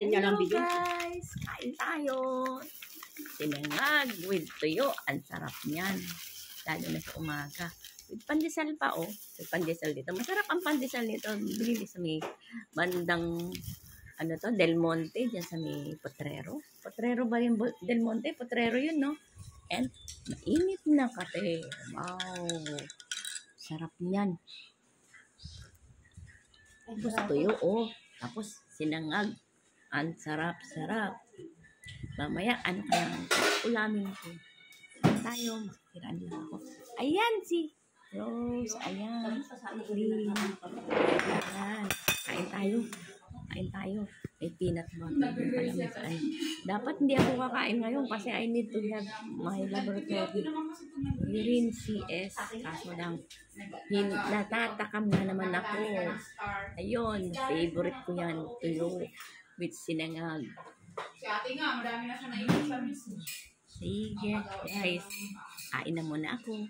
Hello guys! Kain tayo! Sinangag with tuyo. Ang sarap niyan. Lalo na sa umaga. With pandesal pa oh. With pandesal dito. Masarap ang pandesal nito. Binili sa may bandang ano to, Del Monte. Diyan sa may Potrero. Potrero ba yung Del Monte? Potrero yun, no? And mainit na kape. Wow! Sarap niyan. Tapos tuyo oh. Tapos sinangag. Ang sarap-sarap. Mamaya, ano kaya ulamin ko? Tayo, makikiraan lang ako. Ayan si Rose. Ayan. Ayan. Kain tayo. Kain tayo. May peanut butter. Dapat hindi ako kakain ngayon kasi I need to have my laboratory urine CS. Kaso lang, natatakam na naman ako. Ayun, favorite ko yan. Tuyo with sinangag. Si ate nga, madami na siya naibig sa miss. Sige, guys. Kain na muna ako.